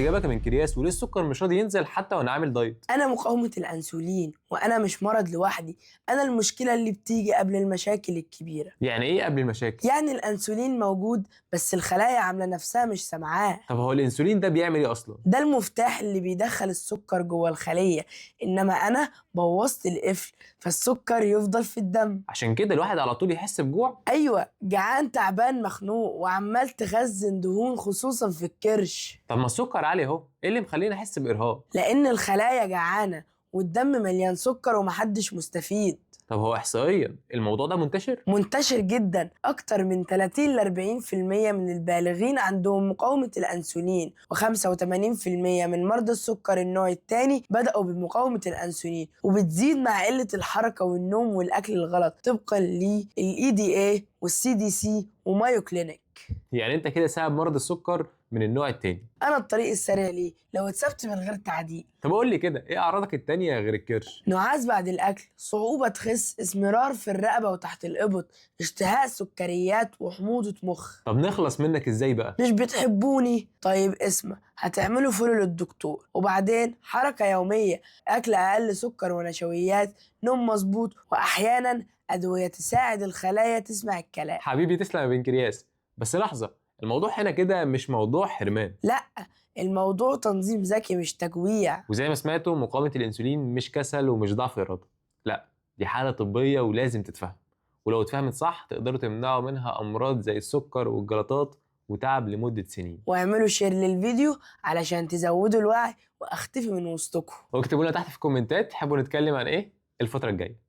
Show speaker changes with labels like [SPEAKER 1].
[SPEAKER 1] جابك بنكرياس وليه السكر مش راضي ينزل حتى وانا عامل دايت؟
[SPEAKER 2] أنا مقاومة الأنسولين، وأنا مش مرض لوحدي، أنا المشكلة اللي بتيجي قبل المشاكل الكبيرة.
[SPEAKER 1] يعني ايه قبل المشاكل؟
[SPEAKER 2] يعني الأنسولين موجود بس الخلايا عاملة نفسها مش سامعاه.
[SPEAKER 1] طب هو الانسولين ده بيعمل ايه اصلا؟
[SPEAKER 2] ده المفتاح اللي بيدخل السكر جوه الخلية، إنما أنا بوظت القفل فالسكر يفضل في الدم.
[SPEAKER 1] عشان كده الواحد على طول يحس بجوع؟
[SPEAKER 2] أيوة، جعان تعبان مخنوق وعمال تخزن دهون خصوصا في الكرش،
[SPEAKER 1] طب ما السكر عالي اهو، ايه اللي مخليني احس بارهاق؟
[SPEAKER 2] لأن الخلايا جعانة والدم مليان سكر ومحدش مستفيد.
[SPEAKER 1] طب هو احصائيا الموضوع ده منتشر؟
[SPEAKER 2] منتشر جدا، أكتر من 30 ل 40% من البالغين عندهم مقاومة الأنسولين، و85% من مرضى السكر النوع الثاني بدأوا بمقاومة الأنسولين، وبتزيد مع قلة الحركة والنوم والأكل الغلط طبقا لل EDA والCDC ومايو كلينيك.
[SPEAKER 1] يعني انت كده سبب مرض السكر من النوع التاني.
[SPEAKER 2] أنا الطريق السريع ليه لو اتسبت من غير تعديل.
[SPEAKER 1] طب قول لي كده ايه اعراضك التانية غير الكرش؟
[SPEAKER 2] نعاس بعد الأكل، صعوبة تخس، اسمرار في الرقبة وتحت الإبط، اشتهاء سكريات وحموضة مخ.
[SPEAKER 1] طب نخلص منك ازاي بقى؟
[SPEAKER 2] مش بتحبوني؟ طيب اسمع، هتعملوا فولو للدكتور، وبعدين حركة يومية، أكل أقل سكر ونشويات، نوم مظبوط، وأحيانا أدوية تساعد الخلايا تسمع الكلام.
[SPEAKER 1] حبيبي تسلم يا بنكرياس، بس لحظة، الموضوع هنا كده مش موضوع حرمان.
[SPEAKER 2] لأ، الموضوع تنظيم ذكي مش تجويع.
[SPEAKER 1] وزي ما سمعتوا مقاومة الانسولين مش كسل ومش ضعف إرادة، لا دي حالة طبية ولازم تتفهم، ولو اتفهمت صح تقدروا تمنعوا منها أمراض زي السكر والجلطات وتعب لمدة سنين.
[SPEAKER 2] واعملوا شير للفيديو علشان تزودوا الوعي وأختفي من وسطكم.
[SPEAKER 1] واكتبوا لنا تحت في الكومنتات تحبوا نتكلم عن ايه الفترة الجاية.